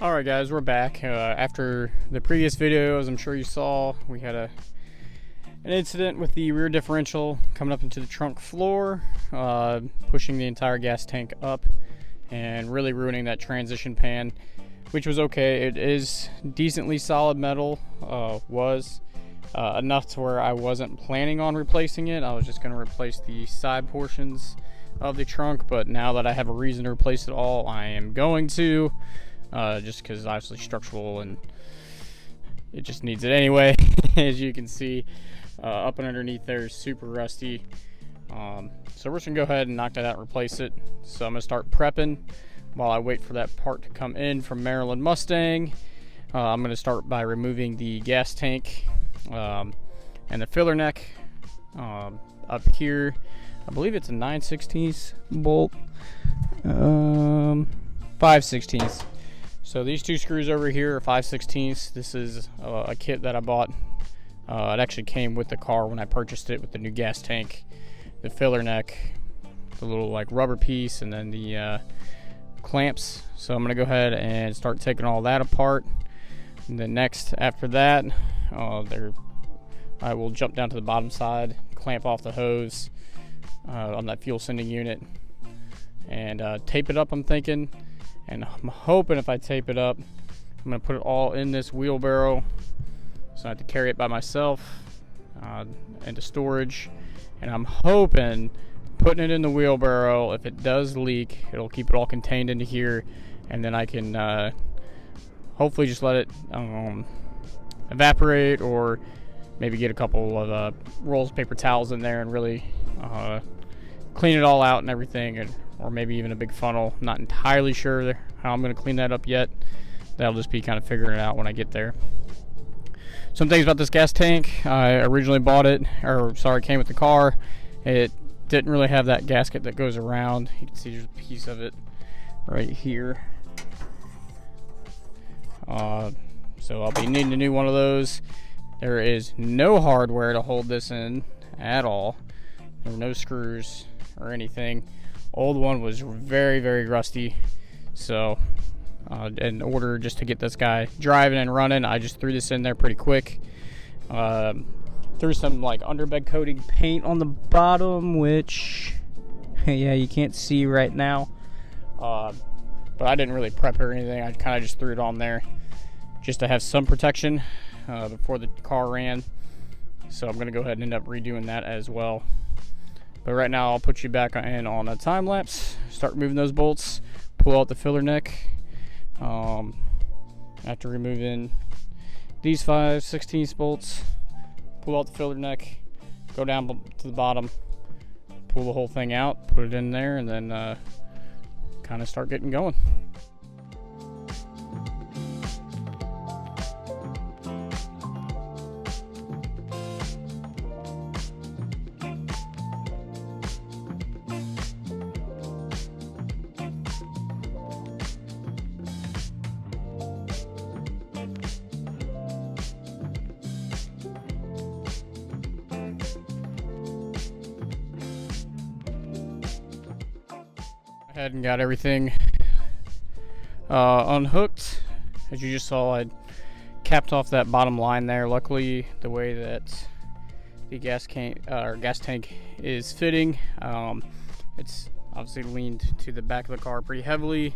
Alright guys, we're back. After the previous video, as I'm sure you saw, we had an incident with the rear differential coming up into the trunk floor, pushing the entire gas tank up and really ruining that transition pan, which was okay. It is decently solid metal, enough to where I wasn't planning on replacing it. I was just going to replace the side portions of the trunk, but now that I have a reason to replace it all, I am going to. Just because it's obviously structural and it just needs it anyway. As you can see, up and underneath there is super rusty. So we're just gonna go ahead and knock that out and replace it. So I'm gonna start prepping while I wait for that part to come in from Maryland Mustang. I'm gonna start by removing the gas tank and the filler neck up here. I believe it's a 9/16 bolt, 5/16. So these two screws over here are 5/16. This is a kit that I bought. It actually came with the car when I purchased it, with the new gas tank, the filler neck, the little like rubber piece, and then the clamps. So I'm gonna go ahead and start taking all that apart. And then next, after that, I will jump down to the bottom side, clamp off the hose on that fuel sending unit, and tape it up, I'm thinking. And I'm hoping if I tape it up, I'm going to put it all in this wheelbarrow, so I have to carry it by myself into storage. And I'm hoping putting it in the wheelbarrow, if it does leak, it'll keep it all contained into here, and then I can hopefully just let it evaporate, or maybe get a couple of rolls of paper towels in there and really clean it all out and everything, or maybe even a big funnel. Not entirely sure how I'm going to clean that up yet. That'll just be kind of figuring it out when I get there. Some things about this gas tank. I originally bought it, came with the car. It didn't really have that gasket that goes around. You can see there's a piece of it right here. So I'll be needing a new one of those. There is no hardware to hold this in at all. There are no screws or anything. Old one was very, very rusty. So in order just to get this guy driving and running, I just threw this in there pretty quick. Threw some like underbed coating paint on the bottom, which yeah, you can't see right now. But I didn't really prep or anything. I kind of just threw it on there just to have some protection before the car ran. So I'm gonna go ahead and end up redoing that as well. But right now, I'll put you back in on a time lapse. Start removing those bolts. Pull out the filler neck. After removing these 5/16 bolts, pull out the filler neck. Go down to the bottom. Pull the whole thing out. Put it in there, and then kind of start getting going. Ahead and got everything unhooked. As you just saw, I capped off that bottom line there. Luckily, the way that the gas tank is fitting, it's obviously leaned to the back of the car pretty heavily,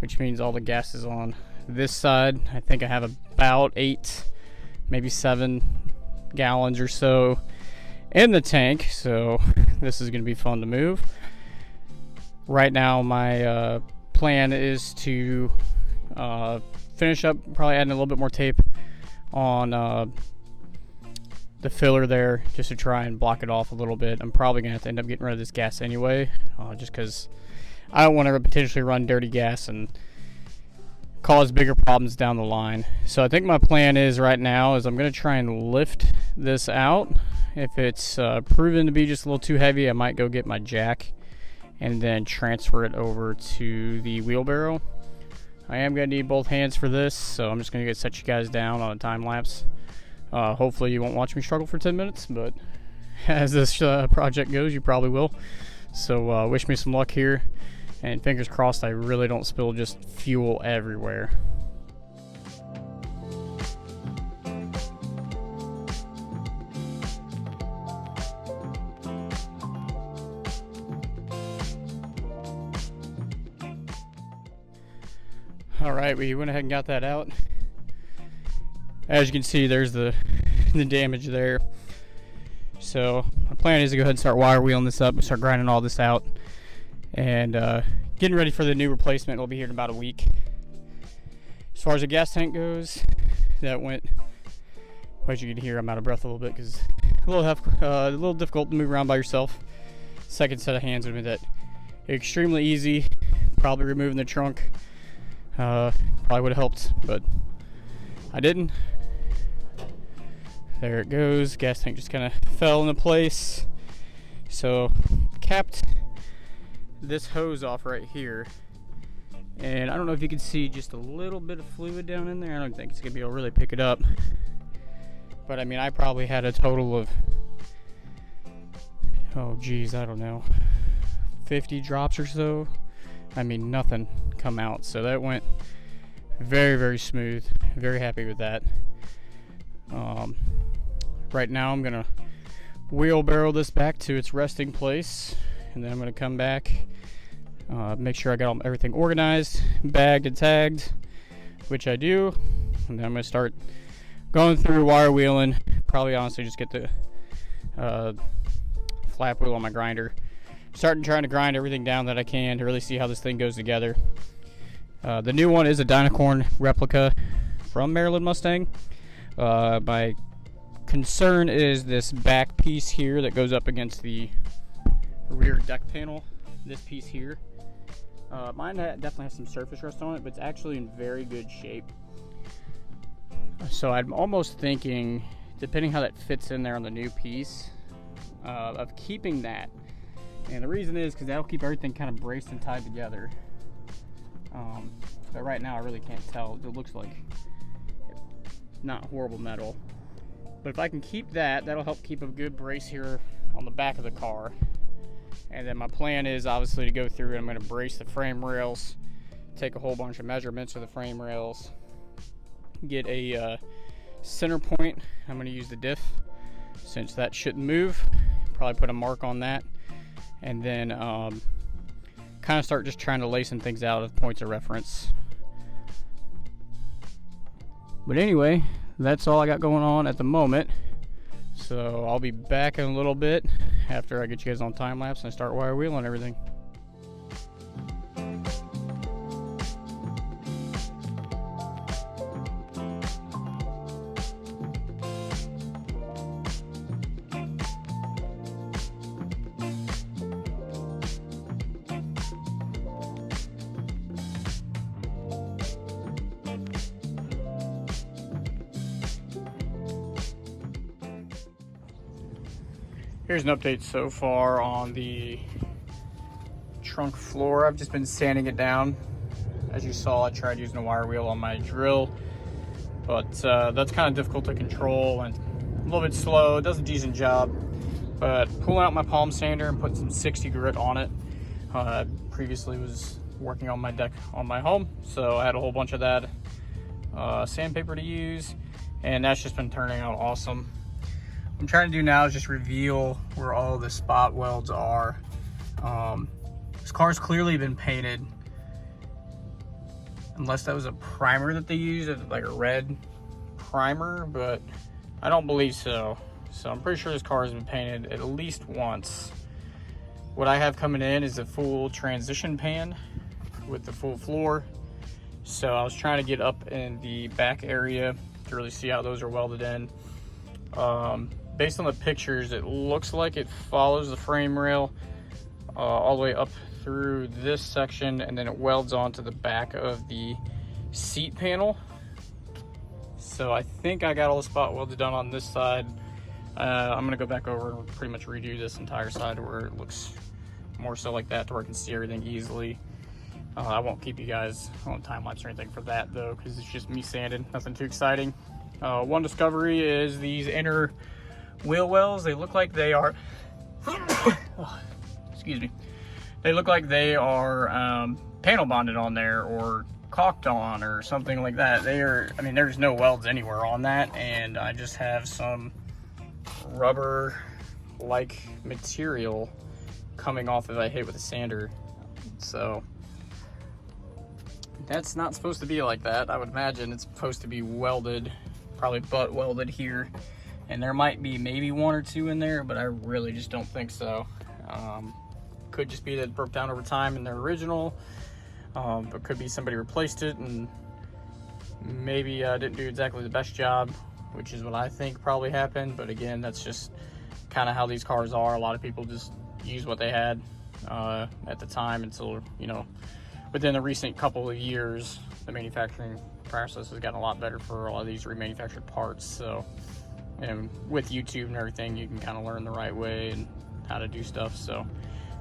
which means all the gas is on this side. I think I have about 8, maybe 7 gallons or so in the tank, so this is going to be fun to move. Right now, my plan is to finish up, probably adding a little bit more tape on the filler there, just to try and block it off a little bit. I'm probably going to have to end up getting rid of this gas anyway, just because I don't want to potentially run dirty gas and cause bigger problems down the line. So I think my plan is right now is I'm going to try and lift this out. If it's proven to be just a little too heavy, I might go get my jack and then transfer it over to the wheelbarrow. I am going to need both hands for this, so I'm just going to set you guys down on a time lapse. Hopefully you won't watch me struggle for 10 minutes, but as this project goes, you probably will. So wish me some luck here, and fingers crossed I really don't spill just fuel everywhere. All right, we went ahead and got that out. As you can see, there's the damage there. So my plan is to go ahead and start wire wheeling this up and start grinding all this out, and getting ready for the new replacement. It'll be here in about a week. As far as the gas tank goes, that went, as you can hear, I'm out of breath a little bit because a little difficult to move around by yourself. Second set of hands would have been that extremely easy. Probably removing the trunk probably would have helped, but I didn't. There it goes. Gas tank just kind of fell into place. So capped this hose off right here, and I don't know if you can see just a little bit of fluid down in there. I don't think it's gonna be able to really pick it up, but I mean, I probably had a total of, oh geez, I don't know, 50 drops or so. I mean, nothing come out. So that went very, very smooth. Very happy with that. Right now I'm gonna wheelbarrow this back to its resting place, and then I'm gonna come back, make sure I got everything organized, bagged and tagged, which I do, and then I'm gonna start going through wire wheeling. Probably honestly just get the flap wheel on my grinder, trying to grind everything down that I can to really see how this thing goes together. The new one is a dynacorn replica from Maryland Mustang. My concern is this back piece here that goes up against the rear deck panel. This piece here, mine definitely has some surface rust on it, but it's actually in very good shape. So I'm almost thinking, depending how that fits in there on the new piece, of keeping that. And the reason is because that'll keep everything kind of braced and tied together. But right now I really can't tell. It looks like not horrible metal. But if I can keep that, that'll help keep a good brace here on the back of the car. And then my plan is obviously to go through and I'm going to brace the frame rails, take a whole bunch of measurements of the frame rails, get a center point. I'm going to use the diff since that shouldn't move. Probably put a mark on that, and then kind of start just trying to lay some things out as points of reference. But anyway, that's all I got going on at the moment. So I'll be back in a little bit after I get you guys on time lapse and I start wire wheeling everything. Here's an update so far on the trunk floor. I've just been sanding it down. As you saw, I tried using a wire wheel on my drill, but that's kind of difficult to control and a little bit slow. It does a decent job, but pulling out my palm sander and putting some 60 grit on it. Previously was working on my deck on my home, so I had a whole bunch of that sandpaper to use, and that's just been turning out awesome. What I'm trying to do now is just reveal where all the spot welds are. This car's clearly been painted, unless that was a primer that they used, like a red primer, but I don't believe so. So I'm pretty sure this car has been painted at least once. What I have coming in is a full transition pan with the full floor. So I was trying to get up in the back area to really see how those are welded in. Based on the pictures, it looks like it follows the frame rail all the way up through this section, and then it welds onto the back of the seat panel. So I think I got all the spot welds done on this side. I'm gonna go back over and pretty much redo this entire side where it looks more so like that, to where I can see everything easily. I won't keep you guys on time lapse or anything for that though, because it's just me sanding, nothing too exciting. One discovery is these inner wheel wells. They look like they are excuse me, they look like they are panel bonded on there or caulked on or something like that. They are, I mean, there's no welds anywhere on that, and I just have some rubber like material coming off if I hit with a sander. So That's not supposed to be like that. I would imagine it's supposed to be welded, probably butt welded here. And there might be maybe one or two in there, but I really just don't think so. Could just be that it broke down over time in their original, but could be somebody replaced it and maybe didn't do exactly the best job, which is what I think probably happened. But again, that's just kind of how these cars are. A lot of people just use what they had at the time until, you know, within the recent couple of years, the manufacturing process has gotten a lot better for a lot of these remanufactured parts. So, and with YouTube and everything, you can kind of learn the right way and how to do stuff. So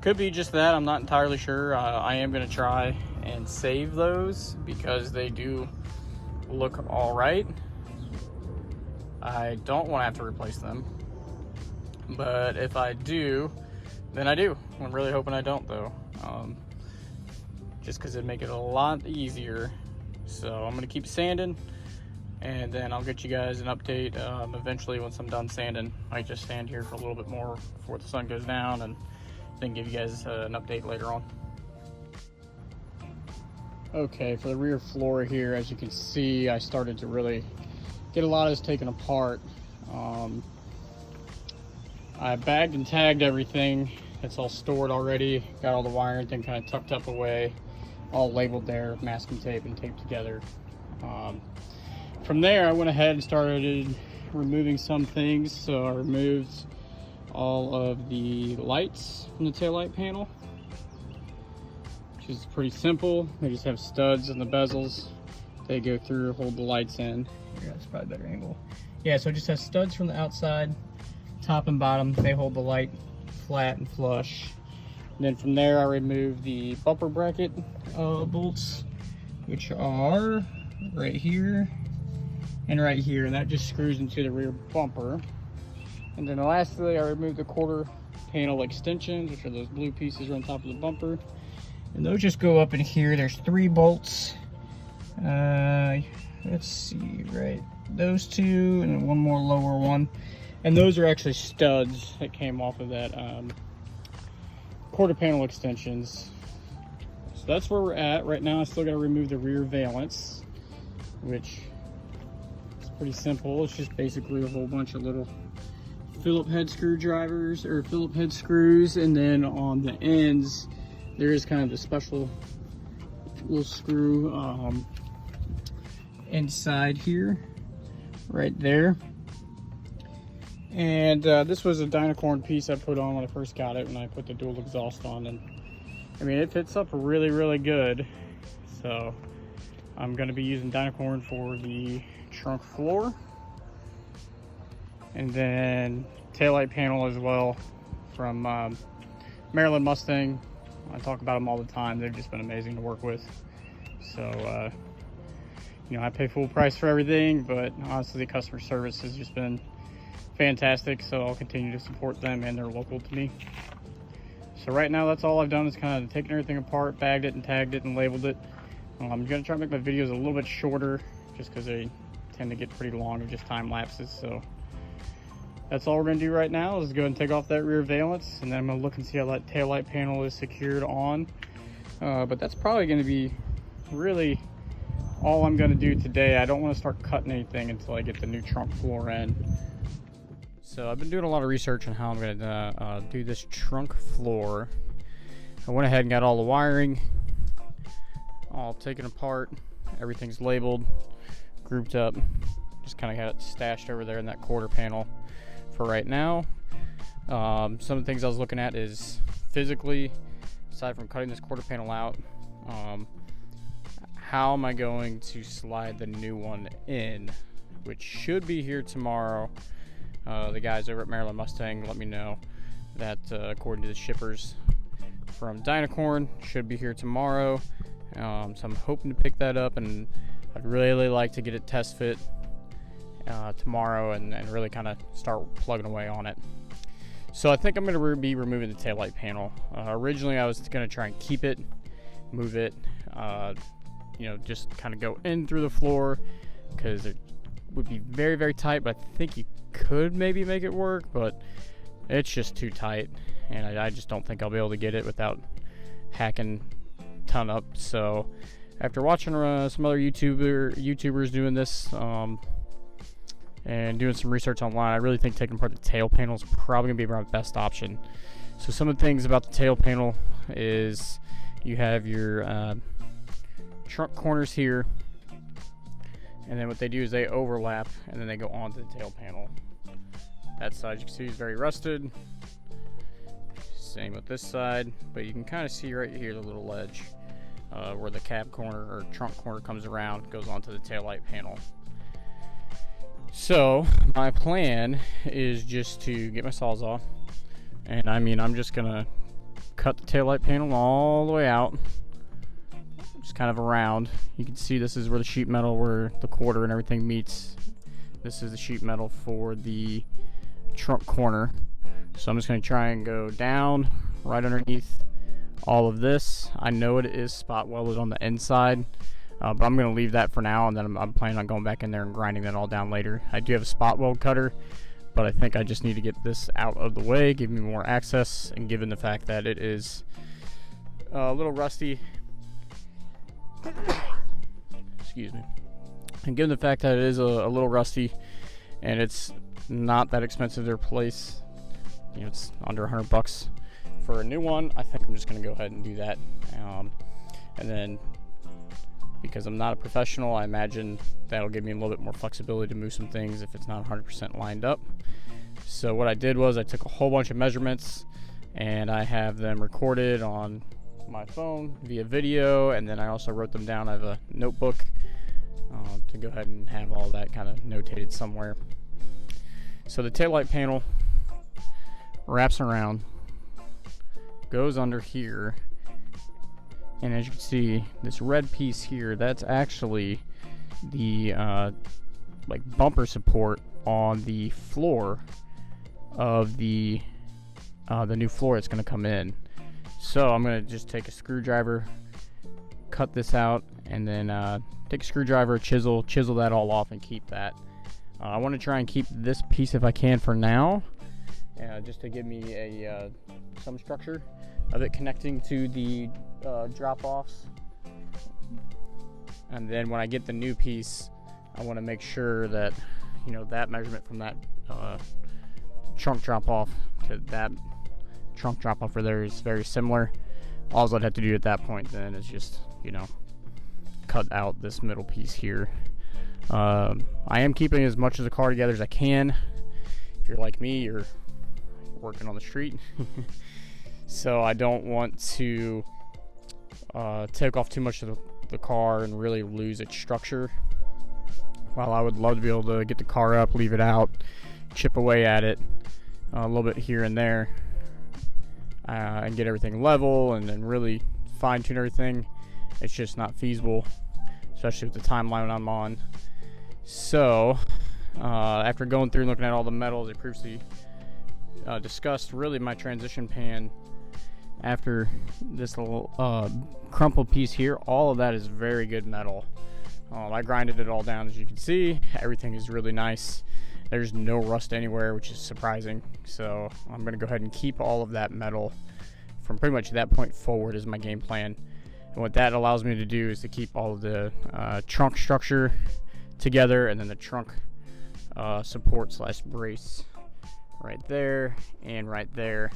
could be just that. I'm not entirely sure. I am going to try and save those because they do look all right. I don't want to have to replace them, but if I do, then I do. I'm really hoping I don't, though, just because it'd make it a lot easier. So I'm going to keep sanding, and then I'll get you guys an update eventually once I'm done sanding. I might just stand here for a little bit more before the sun goes down, and then give you guys an update later on. Okay, for the rear floor here, as you can see, I started to really get a lot of this taken apart. I bagged and tagged everything. It's all stored already. Got all the wire and everything kind of tucked up away, all labeled there, masking tape and taped together. From there, I went ahead and started removing some things. So I removed all of the lights from the taillight panel, which is pretty simple. They just have studs in the bezels. They go through, hold the lights in. Here, that's probably a better angle. Yeah, so it just has studs from the outside, top and bottom. They hold the light flat and flush. And then from there, I removed the bumper bracket bolts, which are right here and right here, and that just screws into the rear bumper. And then lastly, I removed the quarter panel extensions, which are those blue pieces on top of the bumper. And those just go up in here. There's 3 bolts. Let's see, right, those 2 and one more lower one. And those are actually studs that came off of that quarter panel extensions. So that's where we're at right now. I still got to remove the rear valance, which is pretty simple. It's just basically a whole bunch of little Phillips head screwdrivers or Phillips head screws, and then on the ends there is kind of a special little screw inside here, right there. And this was a dynacorn piece I put on when I first got it, when I put the dual exhaust on, and I mean, it fits up really, really good. So I'm going to be using dynacorn for the trunk floor, and then taillight panel as well from Maryland Mustang. I talk about them all the time. They've just been amazing to work with. So you know, I pay full price for everything, but honestly, the customer service has just been fantastic, so I'll continue to support them, and they're local to me. So right now, that's all I've done is kind of taken everything apart, bagged it and tagged it and labeled it. I'm gonna try to make my videos a little bit shorter, just because they tend to get pretty long of just time lapses. So that's all we're gonna do right now is go ahead and take off that rear valance, and then I'm gonna look and see how that taillight panel is secured on. But that's probably gonna be really all I'm gonna do today. I don't want to start cutting anything until I get the new trunk floor in. So I've been doing a lot of research on how I'm gonna do this trunk floor. I went ahead and got all the wiring all taken apart. Everything's labeled, grouped up. Just kind of got it stashed over there in that quarter panel for right now. Some of the things I was looking at is physically, aside from cutting this quarter panel out, how am I going to slide the new one in, which should be here tomorrow. The guys over at Maryland Mustang let me know that according to the shippers from Dynacorn, should be here tomorrow. So I'm hoping to pick that up, and I'd really like to get it test fit tomorrow and really kind of start plugging away on it. So I think I'm going to be removing the taillight panel. Originally I was going to try and keep it, move it, you know, just kind of go in through the floor, because it would be very, very tight, but I think you could maybe make it work, but it's just too tight, and I just don't think I'll be able to get it without hacking ton up. So after watching some other YouTubers doing this and doing some research online, I really think taking apart the tail panel is probably going to be my best option. So some of the things about the tail panel is you have your trunk corners here, and then what they do is they overlap and then they go onto the tail panel. That side you can see is very rusted. Same with this side, but you can kind of see right here the little ledge where the cab corner or trunk corner comes around, goes onto the taillight panel. So my plan is just to get my Sawzall, and I'm just gonna cut the taillight panel all the way out, just kind of around. You can see this is where the sheet metal, where the quarter and everything meets. This is the sheet metal for the trunk corner. So I'm just going to try and go down right underneath all of this. I know it is spot welded on the inside, but I'm going to leave that for now, and then I'm planning on going back in there and grinding that all down later. I do have a spot weld cutter, but I think I just need to get this out of the way, give me more access, and given the fact that it is a little rusty, excuse me, and given the fact that it is a little rusty and it's not that expensive to replace, it's under $100 for a new one, I think I'm just going to go ahead and do that. And then, because I'm not a professional, I imagine that'll give me a little bit more flexibility to move some things if it's not 100% lined up. So what I did was I took a whole bunch of measurements, and I have them recorded on my phone via video, and then I also wrote them down. I have a notebook to go ahead and have all that kind of notated somewhere. So the taillight panel wraps around, goes under here, and as you can see, this red piece here, that's actually the like bumper support on the floor of the new floor that's going to come in. So I'm going to just take a screwdriver, cut this out, and then take a screwdriver, chisel that all off and keep that. I want to try and keep this piece if I can for now, just to give me a some structure of it connecting to the drop-offs. And then when I get the new piece, I want to make sure that that measurement from that trunk drop-off to that trunk drop-off for there is very similar. All I'd have to do at that point then is just cut out this middle piece here. I am keeping as much of the car together as I can. If you're like me, you're working on the street. So I don't want to take off too much of the car and really lose its structure. While I would love to be able to get the car up, leave it out, chip away at it a little bit here and there, and get everything level and then really fine tune everything, it's just not feasible, especially with the timeline I'm on. So after going through and looking at all the metals I previously discussed, really my transition pan, after this little crumpled piece here, all of that is very good metal. I grinded it all down, as you can see. Everything is really nice. There's no rust anywhere, which is surprising. So I'm going to go ahead and keep all of that metal from pretty much that point forward is my game plan. And what that allows me to do is to keep all of the trunk structure together, and then the trunk support slash brace right there and right there.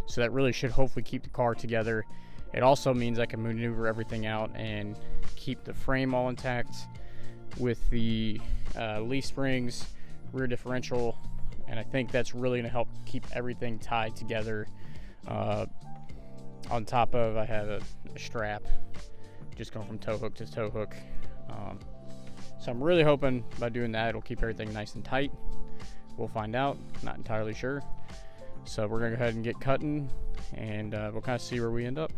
So that really should hopefully keep the car together. It also means I can maneuver everything out and keep the frame all intact with the leaf springs, rear differential, and I think that's really going to help keep everything tied together. On top of, I have a strap just going from tow hook to tow hook. So I'm really hoping by doing that it'll keep everything nice and tight. We'll find out, not entirely sure. So we're gonna go ahead and get cutting, and we'll kind of see where we end up.